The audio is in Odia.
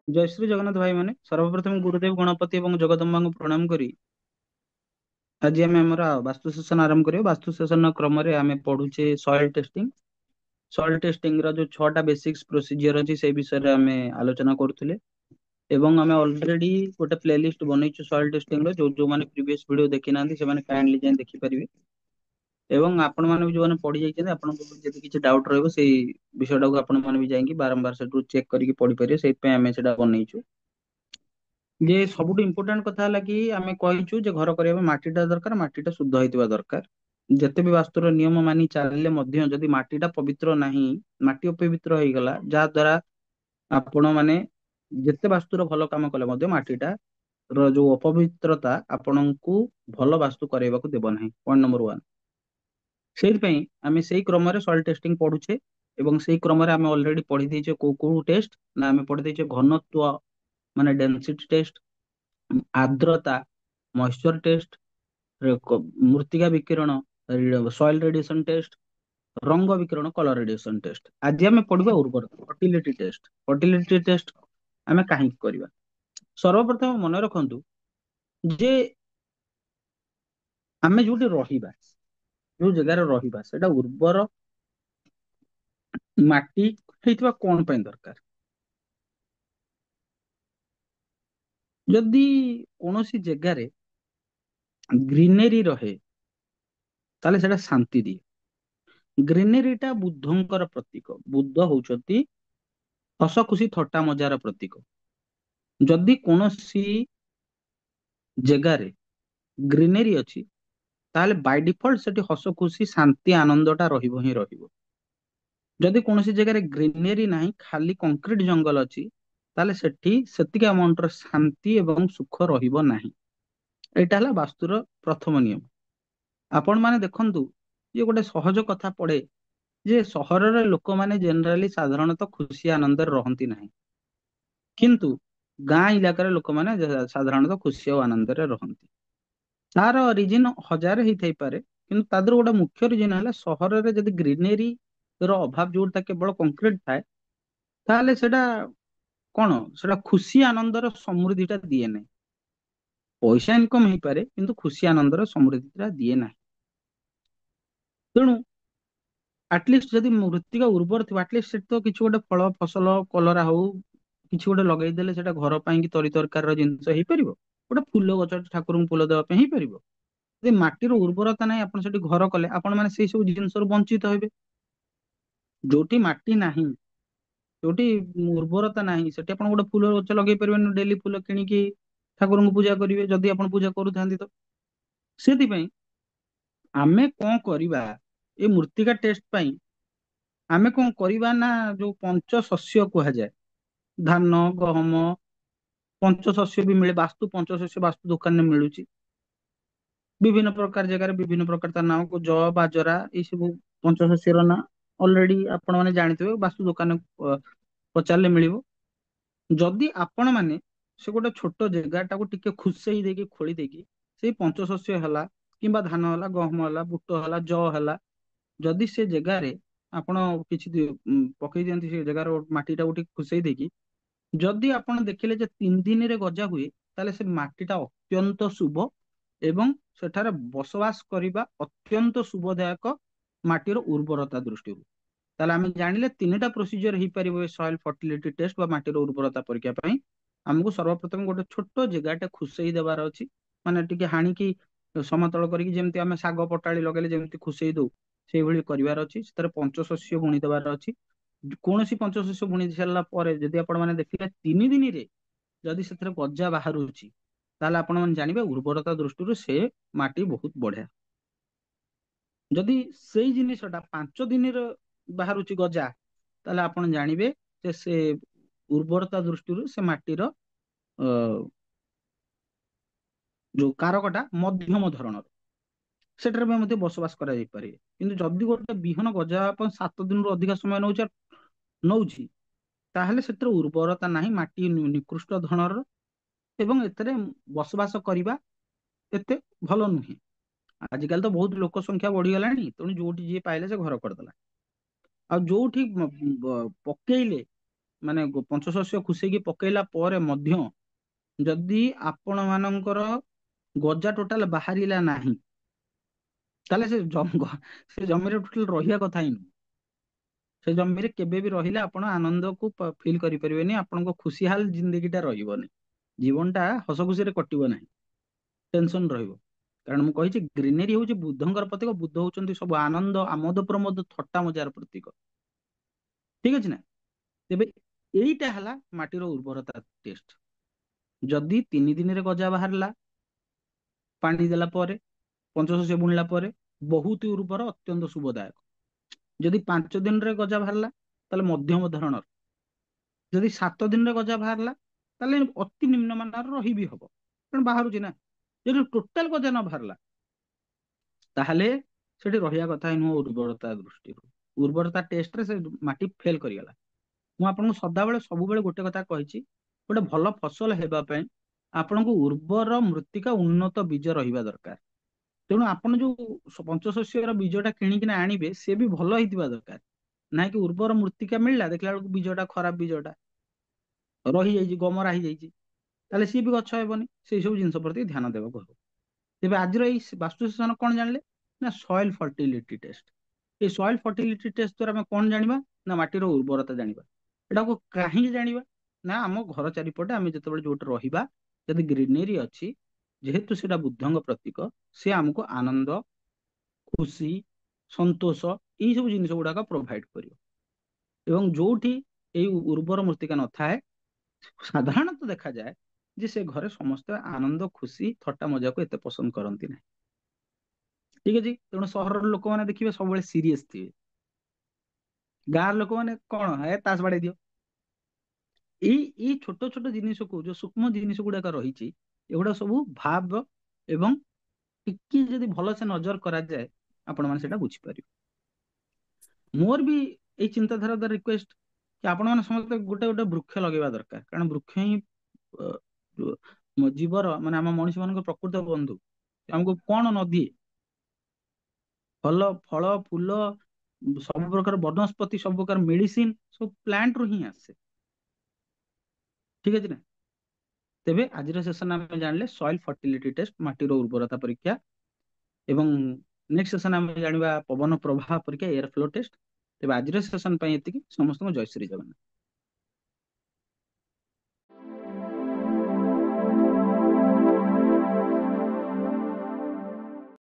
जय श्री जगन्नाथ भाई माने सर्वप्रथम गुरुदेव गणपति एवं जगदम्बा को प्रणाम करी आज आम आम वास्तु सेशन आरंभ करियो। वास्तु सेशन क्रम आम पढ़ुचे सॉइल टेस्टिंग। सॉइल टेस्टिंग जो 6टा बेसिक्स प्रोसीजर अच्छी से विषय में आम आलोचना करुले एवं आम ऑलरेडी गोटे प्लेलिस्ट बनईछु सॉइल टेस्टिंग जो जो माने प्रीवियस वीडियो देखि नांती से माने काइंडली जाई देखि परिबे एवं आपण माने भी जो माने पढ़ी जाइछन आपण को जदि किछि डाउट रहबो सेही विषयटा को आपण माने भी जाईंकी बारंबार सेटू चेक करिकि पढ़ी परिबे सेहि पे आम सेटा बनईछु। जे सबुठु इम्पोर्टांट कथा ହେଲା कि आमे କହିଛୁ ଯେ ଘର କରିବା ପାଇଁ ମାଟିଟା ଦରକାର, ମାଟିଟା ଶୁଦ୍ଧ ହେଇଥିବା ଦରକାର। ଯେତେ ବି ବାସ୍ତୁର ନିୟମ ମାନି ଚାଲିଲେ ମଧ୍ୟ ଯଦି ମାଟିଟା ପବିତ୍ର ନାହିଁ, ମାଟି ଅପବିତ୍ର ହେଇଗଲା ଯାହା ଦ୍ୱାରା ଆପଣ ମାନେ ଯେତେ ବାସ୍ତୁର ଭଲ କାମ କଲେ ମଧ୍ୟ ମାଟିଟା ର ଯୋଉ ଅପବିତ୍ରତା ଆପଣଙ୍କୁ ଭଲ ବାସ୍ତୁ କରାଇବାକୁ ଦେବ ନାହିଁ। Point number 1। ସେଇଥିପାଇଁ ଆମେ ସେଇ କ୍ରମରେ ସଏଲ ଟେଷ୍ଟିଂ ପଢୁଛେ ଏବଂ ସେଇ କ୍ରମରେ ଆମେ ଅଲରେଡି ପଢି ଦେଇଛେ କୋଉ କୋଉ ଟେଷ୍ଟ ନା ଆମେ ପଢି ଦେଇଛେ ଘନତ୍ୱ ମାନେ ଡେନ୍ସିଟି ଟେଷ୍ଟ, आर्द्रता मॉइस्चर टेस्ट, मृत्तिका विकिरण सॉइल रेडिएशन टेस्ट, रंग विकिरण कलर रेडिएशन टेस्ट। आज आम पढ़ा उर्वरता फर्टिलिटी टेस्ट। फर्टिलिटी टेस्ट आम कहीं करवा सर्वप्रथम मन रखु जे आम जो रहा जो जगार रहा सेटा उर्वर माटी होइतबा कौन ପାଇଁ दरकार। जदि कौनसी जगार ग्रीनरी रहे ताले सेटा शांति दिए। ग्रीनरीटा बुद्धंकर प्रतीक। बुद्ध होउचନ୍ତି हस खुशी थट्टा मजार प्रतीक। जदि कौनसी जगार ग्रीनरी अच्छी ताले बाय डिफॉल्ट सेठी हस खुशी शांति आनंदटा रहिबो ही रहिबो। जदि कौनसी जगार ग्रीनरी नाही खाली कंक्रीट जंगल अच्छी ताले सेठी सेतिका अमाउंटर शांति एवं सुख रहिबो नाही। एटा हला वास्तुर प्रथम नियम। आपण माने देखंतु ये गोटे सहज कथा पड़े जे सहरर लोक माने जनरली साधारणतः खुशी आनंद रहंती नाही, किंतु गां इलाकार लोक माने साधारणतः खुशी और आनंद रहंती। तार रिजन हजार ही थाई पारे, किंतु तादर गोटे मुख्य रिजन है सहर रे जदी ग्रीनरी रो अभाव जोटा केवल कंक्रीट थाए ताले सेटा कोन सेटा खुशी आनंदर समृद्धिटा दिए नाही। पैसा इनकम ही पारे किंतु खुशी आनंदर समृद्धिटा दिए नाही। तेणु आटलिस्ट जदि मृत्तिका उर्वर थी आटलिस्ट से तो किसी गोटे फल फसल कलरा हो किसी गोटे लगेदेले सेटा घर ପାଇଁ କି तरी तरकार जिनस हो पार गोटे फूल गछ ठाकुर फूल देवाई हो पार। ଯଦି ମାଟିର ଉର୍ବରତା ନାହିଁ ଆପଣ ସେଠି ଘର କଲେ ଆପଣ ମାନେ ସେଇ ସବୁ ଜିନିଷରୁ ବଞ୍ଚିତ ହେବେ। ଯୋଉଠି ମାଟି ନାହିଁ ଯୋଉଠି ଉର୍ବରତା ନାହିଁ ସେଠି ଆପଣ ଗୋଟେ ଫୁଲ ଗଛ ଲଗେଇ ପାରିବେନି ଡେଲି ଫୁଲ କିଣିକି ଠାକୁରଙ୍କୁ ପୂଜା କରିବେ ଯଦି ଆପଣ ପୂଜା କରୁଥାନ୍ତି ତ। ସେଥିପାଇଁ ଆମେ କଣ କରିବା ଏ ମୃତ୍ତିକା ଟେଷ୍ଟ ପାଇଁ ଆମେ କଣ କରିବା ନା ଯୋଉ ପଞ୍ଚଶସ୍ୟ କୁହାଯାଏ ଧାନ ଗହମ ପଞ୍ଚଶସ୍ୟ ବି ମିଳେ। ବାସ୍ତୁ ପଞ୍ଚଶସ୍ୟ ବାସ୍ତୁ ଦୋକାନରେ ମିଳୁଛି ବିଭିନ୍ନ ପ୍ରକାର ଜାଗାରେ ବିଭିନ୍ନ ପ୍ରକାର ତା ନାମ ଜ ବାଜରା ଏଇ ସବୁ ପଞ୍ଚଶସ୍ୟର ନାଁ ଅଲରେଡି ଆପଣ ମାନେ ଜାଣିଥିବେ ବାସ୍ତୁ ଦୋକାନ ପଚାରିଲେ ମିଳିବ। ଯଦି ଆପଣ ମାନେ ସେ ଗୋଟେ ଛୋଟ ଜାଗାଟାକୁ ଟିକେ ଖୁସେଇ ଦେଇକି ଖୋଳି ଦେଇକି ସେଇ ପଞ୍ଚଶସ୍ୟ ହେଲା କିମ୍ବା ଧାନ ହେଲା ଗହମ ହେଲା ବୁଟ ହେଲା ଜ ହେଲା ଯଦି ସେ ଜାଗାରେ ଆପଣ କିଛି ପକେଇ ଦିଅନ୍ତି ସେ ଜାଗାର ମାଟିଟାକୁ ଟିକେ ଖୁସେଇ ଦେଇକି ଯଦି ଆପଣ ଦେଖିଲେ ଯେ 3 ଦିନରେ ଗଜା ହୁଏ ତାହେଲେ ସେ ମାଟିଟା ଅତ୍ୟନ୍ତ ଶୁଭ ଏବଂ ସେଠାରେ ବସବାସ କରିବା ଅତ୍ୟନ୍ତ ଶୁଭଦାୟକ ମାଟିର ଉର୍ବରତା ଦୃଷ୍ଟିରୁ। ତାହେଲେ ଆମେ ଜାଣିଲେ 3ଟା ପ୍ରୋସିଜର ହେଇପାରିବ ଏ ସଏଲ ଫର୍ଟିଲିଟି ଟେଷ୍ଟ ବା ମାଟିର ଉର୍ବରତା ପରୀକ୍ଷା ପାଇଁ। ଆମକୁ ସର୍ବପ୍ରଥମେ ଗୋଟେ ଛୋଟ ଜାଗାଟେ ଖୁସେଇ ଦେବାର ଅଛି ମାନେ ଟିକେ ହାଣିକି ସମତଳ କରିକି ଯେମିତି ଆମେ ଶାଗ ପଟାଳି ଲଗେଇଲେ ଯେମିତି ଖୁସେଇ ଦଉ ସେଇଭଳି କରିବାର ଅଛି। ସେଥିରେ ପଞ୍ଚଶସ୍ୟ ବୁଣି ଦେବାର ଅଛି। କୌଣସି ପଞ୍ଚଶସ୍ୟ ବୁଣି ସାରିଲା ପରେ ଯଦି ଆପଣ ମାନେ ଦେଖିଲେ 3 ଦିନରେ ଯଦି ସେଥିରେ ଗଜା ବାହାରୁଛି ତାହେଲେ ଆପଣ ମାନେ ଜାଣିବେ ଉର୍ବରତା ଦୃଷ୍ଟିରୁ ସେ ମାଟି ବହୁତ ବଢିଆ। ଯଦି ସେଇ ଜିନିଷଟା 5 ଦିନରେ ବାହାରୁଛି ଗଜା ତାହେଲେ ଆପଣ ଜାଣିବେ ଯେ ସେ ଉର୍ବରତା ଦୃଷ୍ଟିରୁ ସେ ମାଟିର ଅ, ଯୋଉ କାରକଟା ମଧ୍ୟମ ଧରଣର ସେଠାରେ ବି ମଧ୍ୟ ବସବାସ କରାଯାଇପାରେ। କିନ୍ତୁ ଯଦି ଗୋଟେ ବିହନ ଗଜା ହେବା ପାଇଁ 7 ଦିନରୁ ଅଧିକ ସମୟ ନଉଛି ତାହେଲେ ସେଥିରେ ଉର୍ବରତା ନାହିଁ ମାଟି ନିକୃଷ୍ଟ ଧରଣର ଏବଂ ଏଥିରେ ବସବାସ କରିବା ଏତେ ଭଲ ନୁହେଁ। ଆଜିକାଲି ତ ବହୁତ ଲୋକ ସଂଖ୍ୟା ବଢିଗଲାଣି ତେଣୁ ଯୋଉଠି ଯିଏ ପାଇଲେ ସେ ଘର କରିଦେଲା। ଆଉ ଯୋଉଠି ପକେଇଲେ ମାନେ ପଞ୍ଚଶସ୍ୟ ଖୁସେଇକି ପକେଇଲା ପରେ ମଧ୍ୟ ଯଦି ଆପଣ ମାନଙ୍କର ଗଜା ଟୋଟାଲ ବାହାରିଲା ନାହିଁ, ତାହେଲେ ସେ ଜମିରେ ଟୋଟାଲ ରହିବା କଥା ହିଁ ନୁହଁ। ସେ ଜମିରେ କେବେ ବି ରହିଲେ ଆପଣ ଆନନ୍ଦକୁ ଫିଲ୍ କରିପାରିବେନି, ଆପଣଙ୍କ ଖୁସିହାଲ ଜିନ୍ଦଗିଟା ରହିବନି, ଜୀବନଟା ହସ ଖୁସିରେ କଟିବ ନାହିଁ, ଟେନସନ ରହିବ। କାରଣ ମୁଁ କହିଛି ଗ୍ରୀନେରୀ ହଉଛି ବୁଦ୍ଧଙ୍କର ପ୍ରତୀକ, ବୁଦ୍ଧ ହଉଛନ୍ତି ସବୁ ଆନନ୍ଦ ଆମୋଦ ପ୍ରମୋଦ ଥଟ୍ଟା ମଜାର ପ୍ରତୀକ। ଠିକ ଅଛି ନା? ତେବେ ଏଇଟା ହେଲା ମାଟିର ଉର୍ବରତା ଟେଷ୍ଟ। ଯଦି 3 ଦିନରେ ଗଜା ବାହାରିଲା, ପାଣି ଦେଲା ପରେ, ପଞ୍ଚଶସ୍ୟ ବୁଣିଲା ପରେ, ବହୁତ ଉର୍ବର, ଅତ୍ୟନ୍ତ ଶୁଭଦାୟକ। ଯଦି 5 ଦିନରେ ଗଜା ବାହାରିଲା, ତାହେଲେ ମଧ୍ୟମ ଧରଣର। ଯଦି 7 ଦିନରେ ଗଜା ବାହାରିଲା, ତାହେଲେ ଅତି ନିମ୍ନମାନର ରହିବି ହବ, କାରଣ ବାହାରୁଛି ନା। ଯଦି ଟୋଟାଲ ଗଜା ନ ବାହାରିଲା, ତାହେଲେ ସେଠି ରହିବା କଥା ହିଁ ନୁହଁ ଉର୍ବରତା ଦୃଷ୍ଟିରୁ। ଉର୍ବରତା ଟେଷ୍ଟରେ ସେ ମାଟି ଫେଲ କରିଗଲା। ମୁଁ ଆପଣଙ୍କୁ ସଦାବେଳେ ସବୁବେଳେ ଗୋଟେ କଥା କହିଛି, ଗୋଟେ ଭଲ ଫସଲ ହେବା ପାଇଁ ଆପଣଙ୍କୁ ଉର୍ବର ମୃତ୍ତିକା ଉନ୍ନତ ବୀଜ ରହିବା ଦରକାର। ତେଣୁ ଆପଣ ଯୋଉ ପଞ୍ଚଶସ୍ୟର ବୀଜଟା କିଣିକିନା ଆଣିବେ, ସେ ବି ଭଲ ହେଇଥିବା ଦରକାର। ନାଇଁ କି ଉର୍ବର ମୃତ୍ତିକା ମିଳିଲା, ଦେଖିଲା ବେଳକୁ ବୀଜଟା ଖରାପ, ବୀଜଟା ରହିଯାଇଛି, ଗମରା ହେଇଯାଇଛି, ତାହେଲେ ସିଏ ବି ଗଛ ହେବନି। ସେଇ ସବୁ ଜିନିଷ ପ୍ରତି ଧ୍ୟାନ ଦେବାକୁ ହବ। ତେବେ ଆଜିର ଏଇ ବାସ୍ତୁ ଶାସନ କଣ ଜାଣିଲେ ନା, ସଏଲ ଫର୍ଟିଲିଟି ଟେଷ୍ଟ। এই ସଏଲ ଫର୍ଟିଲିଟି ଟେଷ୍ଟ ଦ୍ୱାରା ଆମେ କଣ ଜାଣିବା ନା, ମାଟିର ଉର୍ବରତା ଜାଣିବା। ଏଟାକୁ କାହିଁକି ଜାଣିବା ନା, ଆମ ଘର ଚାରିପଟେ ଆମେ ଯେତେବେଳେ ଯୋଉଠି ରହିବା, ଯଦି ଗ୍ରୀନେରୀ ଅଛି, ଯେହେତୁ ସେଟା ବୁଦ୍ଧଙ୍କ ପ୍ରତୀକ, ସେ ଆମକୁ ଆନନ୍ଦ, ଖୁସି, ସନ୍ତୋଷ, ଏଇ ସବୁ ଜିନିଷ ଗୁଡାକ ପ୍ରୋଭାଇଡ କରିବ। ଏବଂ ଯୋଉଠି ଏଇ ଉର୍ବର ମୃତ୍ତିକା ନଥାଏ, ସାଧାରଣତଃ ଦେଖାଯାଏ ଯେ ସେ ଘରେ ସମସ୍ତେ ଆନନ୍ଦ, ଖୁସି, ଥଟ୍ଟା ମଜାକୁ ଏତେ ପସନ୍ଦ କରନ୍ତି ନାହିଁ। ଠିକ ଅଛି? ତେଣୁ ସହରର ଲୋକମାନେ ଦେଖିବେ ସବୁବେଳେ ସିରିୟସ ଥିବେ, ଗାଁ ଲୋକମାନେ କଣ, ହେ ତାସ ବାଡେଇ ଦିଅ। ଏଇ ଏଇ ଛୋଟ ଛୋଟ ଜିନିଷକୁ, ଯୋଉ ସୂକ୍ଷ୍ମ ଜିନିଷ ଗୁଡାକ ରହିଛି, ଏଗୁଡା ସବୁ ଭାବ ଏବଂ ଟିକେ ଯଦି ଭଲସେ ନଜର କରାଯାଏ, ଆପଣ ମାନେ ସେଟା ବୁଝିପାରିବେ। ମୋର ବି ଏଇ ଚିନ୍ତାଧାରା ଦ୍ୱାରା ରିକ୍ୱେଷ୍ଟ କି ଆପଣ ମାନେ ସମସ୍ତେ ଗୋଟେ ଗୋଟେ ବୃକ୍ଷ ଲଗେଇବା ଦରକାର। କାରଣ ବୃକ୍ଷ ହିଁ ଅ, ଜୀବର, ମାନେ ଆମ ମଣିଷ ମାନଙ୍କ ପ୍ରକୃତ ବନ୍ଧୁ। ଆମକୁ କଣ ନ ଦିଏ? ଫଲ, ଫଳ, ଫୁଲ, ସବୁ ପ୍ରକାର ବନସ୍ପତି, ସବୁ ପ୍ରକାର ମେଡିସିନ, ସବୁ ପ୍ଲାଣ୍ଟ ରୁ ହିଁ ଆସେ। ଠିକ ଅଛି ନା? ତେବେ ଆଜିର ସେସନ ଆମେ ଜାଣିଲେ ସଏଲ ଫର୍ଟିଲିଟି ଟେଷ୍ଟ, ମାଟିର ଉର୍ବରତା ପରୀକ୍ଷା, ଏବଂ ନେକ୍ସଟ ସେସନ ଆମେ ଜାଣିବା ପବନ ପ୍ରବାହ ପରୀକ୍ଷା, ଏୟାର ଫ୍ଲୋ ଟେଷ୍ଟ। ତେବେ ଆଜିର ସେସନ ପାଇଁ ଏତିକି। ସମସ୍ତଙ୍କୁ ଜୟ ଶ୍ରୀ ଜଗନ୍ନାଥ।